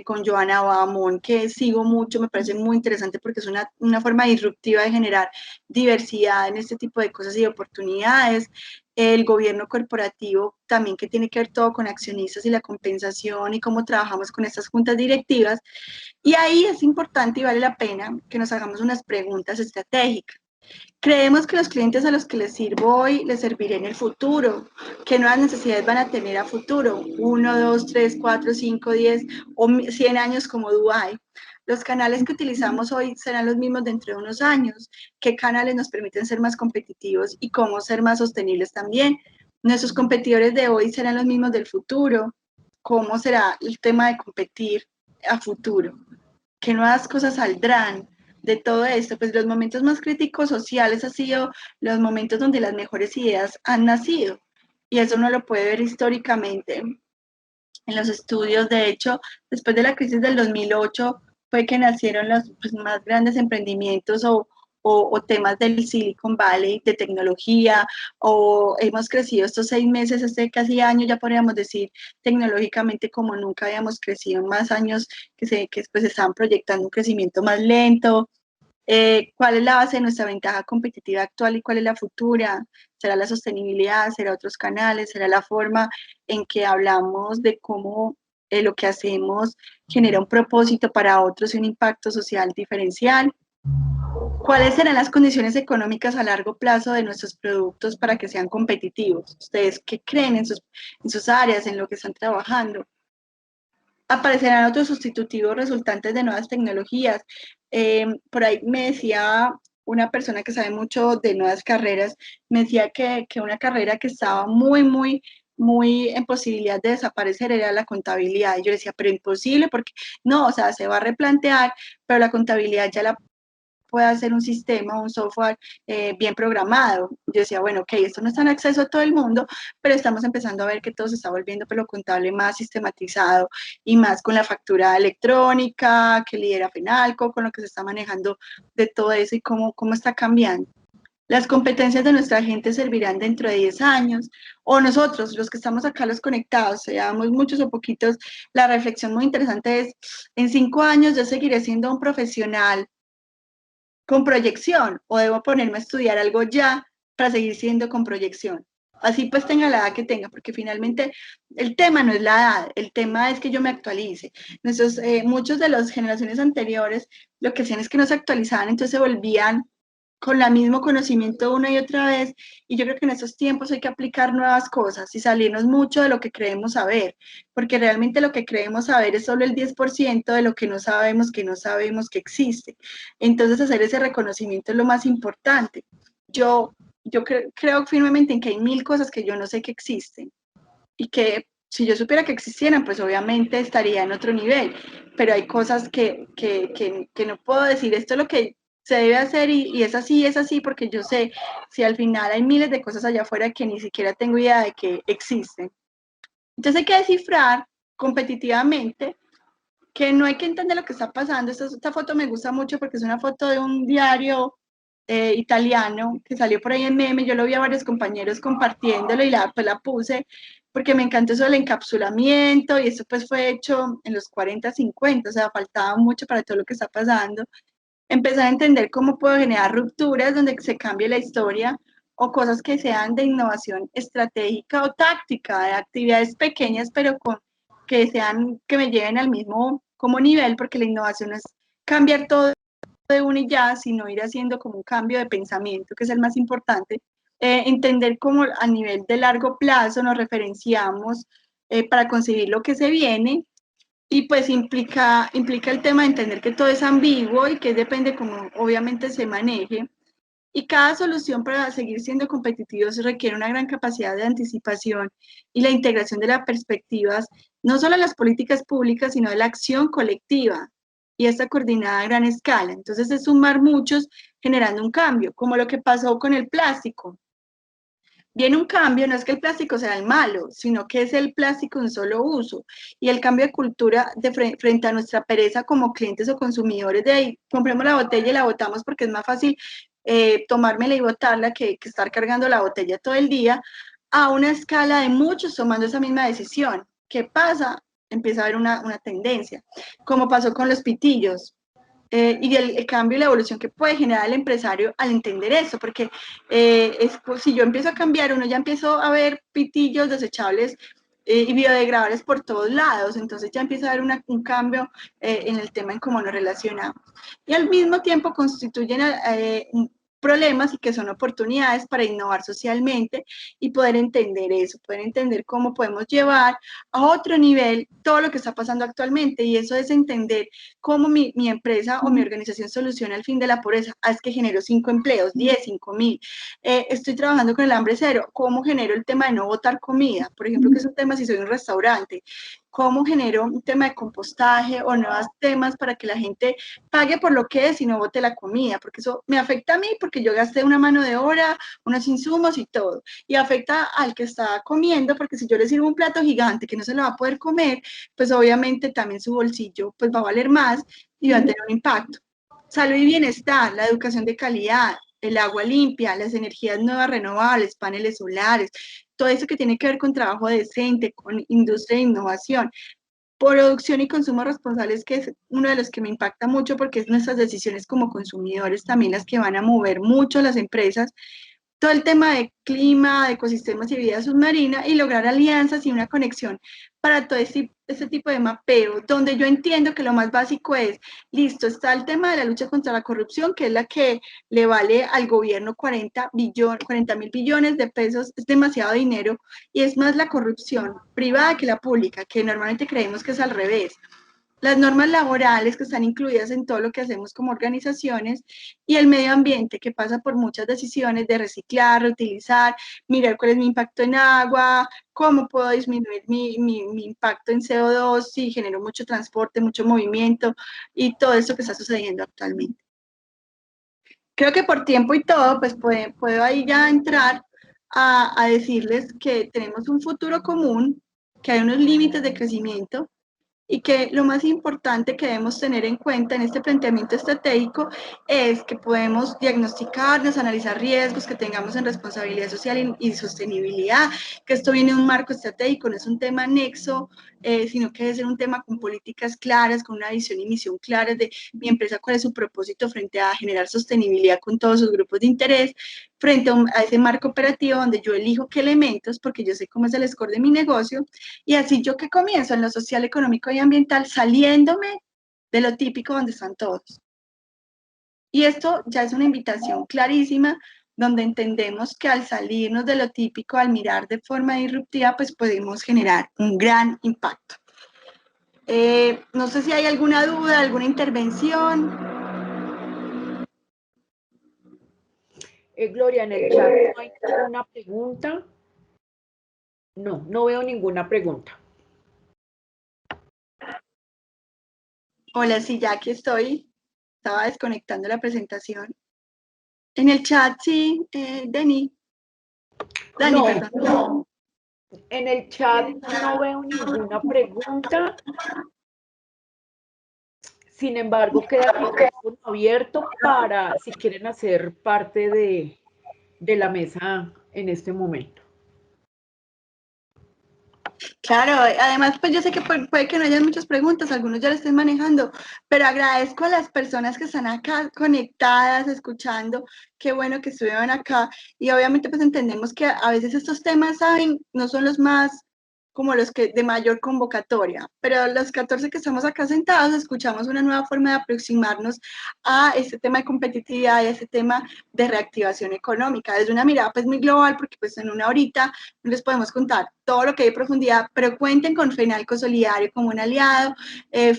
con Joana Bamón, que sigo mucho, me parece muy interesante porque es una forma disruptiva de generar diversidad en este tipo de cosas y oportunidades. El gobierno corporativo también, que tiene que ver todo con accionistas y la compensación y cómo trabajamos con estas juntas directivas. Y ahí es importante y vale la pena que nos hagamos unas preguntas estratégicas. Creemos que los clientes a los que les sirvo hoy les serviré en el futuro. ¿Qué nuevas necesidades van a tener a futuro? 1, 2, 3, 4, 5, 10 o 100 años como Dubái. Los canales que utilizamos hoy serán los mismos dentro de unos años. ¿Qué canales nos permiten ser más competitivos y cómo ser más sostenibles también? Nuestros competidores de hoy serán los mismos del futuro. ¿Cómo será el tema de competir a futuro? ¿Qué nuevas cosas saldrán de todo esto? Pues los momentos más críticos sociales han sido los momentos donde las mejores ideas han nacido. y eso uno lo puede ver históricamente en los estudios. De hecho, después de la crisis del 2008 fue que nacieron los pues, más grandes emprendimientos o temas del Silicon Valley, de tecnología, o hemos crecido estos 6 meses, este casi año, ya podríamos decir, tecnológicamente como nunca habíamos crecido en más años, que pues, estaban proyectando un crecimiento más lento. ¿Cuál es la base de nuestra ventaja competitiva actual y cuál es la futura? ¿Será la sostenibilidad? ¿Será otros canales? ¿Será la forma en que hablamos de cómo lo que hacemos genera un propósito para otros y un impacto social diferencial? ¿Cuáles serán las condiciones económicas a largo plazo de nuestros productos para que sean competitivos? ¿Ustedes qué creen en sus áreas, en lo que están trabajando? ¿Aparecerán otros sustitutivos resultantes de nuevas tecnologías? Por ahí me decía una persona que sabe mucho de nuevas carreras, me decía que una carrera que estaba muy en posibilidad de desaparecer era la contabilidad. Y yo decía, pero imposible, porque no, o sea, se va a replantear, pero la contabilidad ya la puede hacer un sistema, un software bien programado. Yo decía, bueno, ok, esto no está en acceso a todo el mundo, pero estamos empezando a ver que todo se está volviendo por lo contable más sistematizado y más con la factura electrónica que lidera FENALCO, con lo que se está manejando de todo eso y cómo está cambiando. Las competencias de nuestra gente servirán dentro de 10 años, o nosotros, los que estamos acá, los conectados, seamos muchos o poquitos, la reflexión muy interesante es, en 5 años yo seguiré siendo un profesional con proyección o debo ponerme a estudiar algo ya para seguir siendo con proyección. Así pues tenga la edad que tenga, porque finalmente el tema no es la edad, el tema es que yo me actualice. Muchos de las generaciones anteriores lo que hacían es que no se actualizaban, entonces se volvían con el mismo conocimiento una y otra vez, y yo creo que en estos tiempos hay que aplicar nuevas cosas y salirnos mucho de lo que creemos saber, porque realmente lo que creemos saber es solo el 10% de lo que no sabemos que existe. Entonces hacer ese reconocimiento es lo más importante. Yo creo firmemente en que hay 1000 cosas que yo no sé que existen, y que si yo supiera que existieran, pues obviamente estaría en otro nivel, pero hay cosas que no puedo decir, esto es lo que se debe hacer y es así, porque yo sé si al final hay miles de cosas allá afuera que ni siquiera tengo idea de que existen. Entonces hay que descifrar competitivamente que no hay que entender lo que está pasando. Esta foto me gusta mucho porque es una foto de un diario italiano que salió por ahí en meme. Yo lo vi a varios compañeros compartiéndolo y pues la puse porque me encantó eso del encapsulamiento, y eso pues fue hecho en los 40, 50, o sea, faltaba mucho para todo lo que está pasando. Empezar a entender cómo puedo generar rupturas donde se cambie la historia, o cosas que sean de innovación estratégica o táctica, de actividades pequeñas, pero que me lleven al mismo como nivel, porque la innovación no es cambiar todo de uno y ya, sino ir haciendo como un cambio de pensamiento, que es el más importante. Entender cómo a nivel de largo plazo nos referenciamos para conseguir lo que se viene, y pues implica el tema de entender que todo es ambiguo y que depende cómo obviamente se maneje. Y cada solución para seguir siendo competitivos requiere una gran capacidad de anticipación y la integración de las perspectivas, no solo en las políticas públicas, sino de la acción colectiva y esta coordinada a gran escala. Entonces es sumar muchos generando un cambio, como lo que pasó con el plástico. Viene un cambio, no es que el plástico sea el malo, sino que es el plástico en solo uso. Y el cambio de cultura frente a nuestra pereza como clientes o consumidores de ahí, compremos la botella y la botamos porque es más fácil tomármela y botarla que estar cargando la botella todo el día, a una escala de muchos tomando esa misma decisión. ¿Qué pasa? Empieza a haber una tendencia, como pasó con los pitillos. Y el cambio y la evolución que puede generar el empresario al entender eso, porque si yo empiezo a cambiar, uno ya empiezo a ver pitillos desechables y biodegradables por todos lados, entonces ya empieza a haber un cambio en el tema en cómo nos relacionamos. Y al mismo tiempo constituyen problemas y que son oportunidades para innovar socialmente y poder entender eso, poder entender cómo podemos llevar a otro nivel todo lo que está pasando actualmente, y eso es entender cómo mi empresa o mi organización soluciona el fin de la pobreza. Es que genero 5 empleos, 10, 5,000. Estoy trabajando con el hambre cero. ¿Cómo genero el tema de no botar comida? Por ejemplo, que es un tema si soy un restaurante. cómo genero un tema de compostaje o nuevos temas para que la gente pague por lo que es y no bote la comida, porque eso me afecta a mí porque yo gasté una mano de obra, unos insumos y todo, y afecta al que está comiendo porque si yo le sirvo un plato gigante que no se lo va a poder comer, pues obviamente también su bolsillo pues va a valer más y va a tener un impacto. Salud y bienestar, la educación de calidad, el agua limpia, las energías nuevas renovables, paneles solares, todo eso que tiene que ver con trabajo decente, con industria de innovación, producción y consumo responsables, que es uno de los que me impacta mucho porque es nuestras decisiones como consumidores también las que van a mover mucho las empresas, todo el tema de clima, de ecosistemas y vida submarina y lograr alianzas y una conexión para todo este tipo de mapeo, donde yo entiendo que lo más básico es, listo, está el tema de la lucha contra la corrupción, que es la que le vale al gobierno 40.000 billones de pesos, es demasiado dinero, y es más la corrupción privada que la pública, que normalmente creemos que es al revés. Las normas laborales que están incluidas en todo lo que hacemos como organizaciones y el medio ambiente que pasa por muchas decisiones de reciclar, reutilizar, mirar cuál es mi impacto en agua, cómo puedo disminuir mi impacto en CO2 si genero mucho transporte, mucho movimiento y todo eso que está sucediendo actualmente. Creo que por tiempo y todo, pues puedo ahí ya entrar a decirles que tenemos un futuro común, que hay unos límites de crecimiento, y que lo más importante que debemos tener en cuenta en este planteamiento estratégico es que podemos diagnosticarnos, analizar riesgos que tengamos en responsabilidad social y sostenibilidad, que esto viene de un marco estratégico, no es un tema anexo, sino que debe ser un tema con políticas claras, con una visión y misión claras de mi empresa, cuál es su propósito frente a generar sostenibilidad con todos sus grupos de interés, frente a ese marco operativo donde yo elijo qué elementos, porque yo sé cómo es el score de mi negocio, y así yo que comienzo en lo social, económico y ambiental, saliéndome de lo típico donde están todos. Y esto ya es una invitación clarísima, donde entendemos que al salirnos de lo típico, al mirar de forma disruptiva, pues podemos generar un gran impacto. No sé si hay alguna duda, alguna intervención. Gloria, en el chat no hay ninguna pregunta. No, no veo ninguna pregunta. Hola, sí, ya aquí estoy. Estaba desconectando la presentación. En el chat, sí, Dani, No, perdón. en el chat no veo ninguna pregunta. Sin embargo, queda el micrófono abierto para si quieren hacer parte de la mesa en este momento. Claro, además, pues yo sé que puede que no haya muchas preguntas, algunos ya lo estén manejando, pero agradezco a las personas que están acá conectadas, escuchando, qué bueno que estuvieron acá, y obviamente pues entendemos que a veces estos temas, ¿saben? No son los más como los que de mayor convocatoria, pero los 14 que estamos acá sentados escuchamos una nueva forma de aproximarnos a este tema de competitividad y a este tema de reactivación económica, desde una mirada pues muy global, porque pues en una horita no les podemos contar todo lo que hay de profundidad, pero cuenten con Fenalco Solidario como un aliado.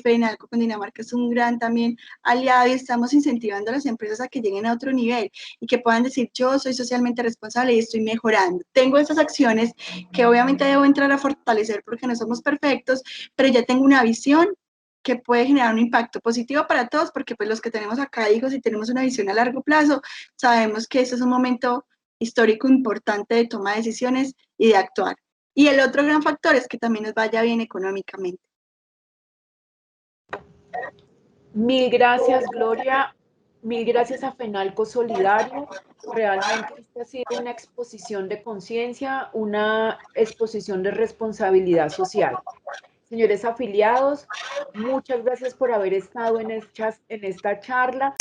Fenalco Cundinamarca es un gran también aliado y estamos incentivando a las empresas a que lleguen a otro nivel y que puedan decir, yo soy socialmente responsable y estoy mejorando. Tengo esas acciones que obviamente debo entrar a fortalecer porque no somos perfectos, pero ya tengo una visión que puede generar un impacto positivo para todos, porque pues los que tenemos acá hijos y tenemos una visión a largo plazo, sabemos que este es un momento histórico importante de toma de decisiones y de actuar. Y el otro gran factor es que también nos vaya bien económicamente. Mil gracias, Gloria. Mil gracias a Fenalco Solidario. Realmente esta ha sido una exposición de conciencia, una exposición de responsabilidad social. Señores afiliados, muchas gracias por haber estado en esta charla.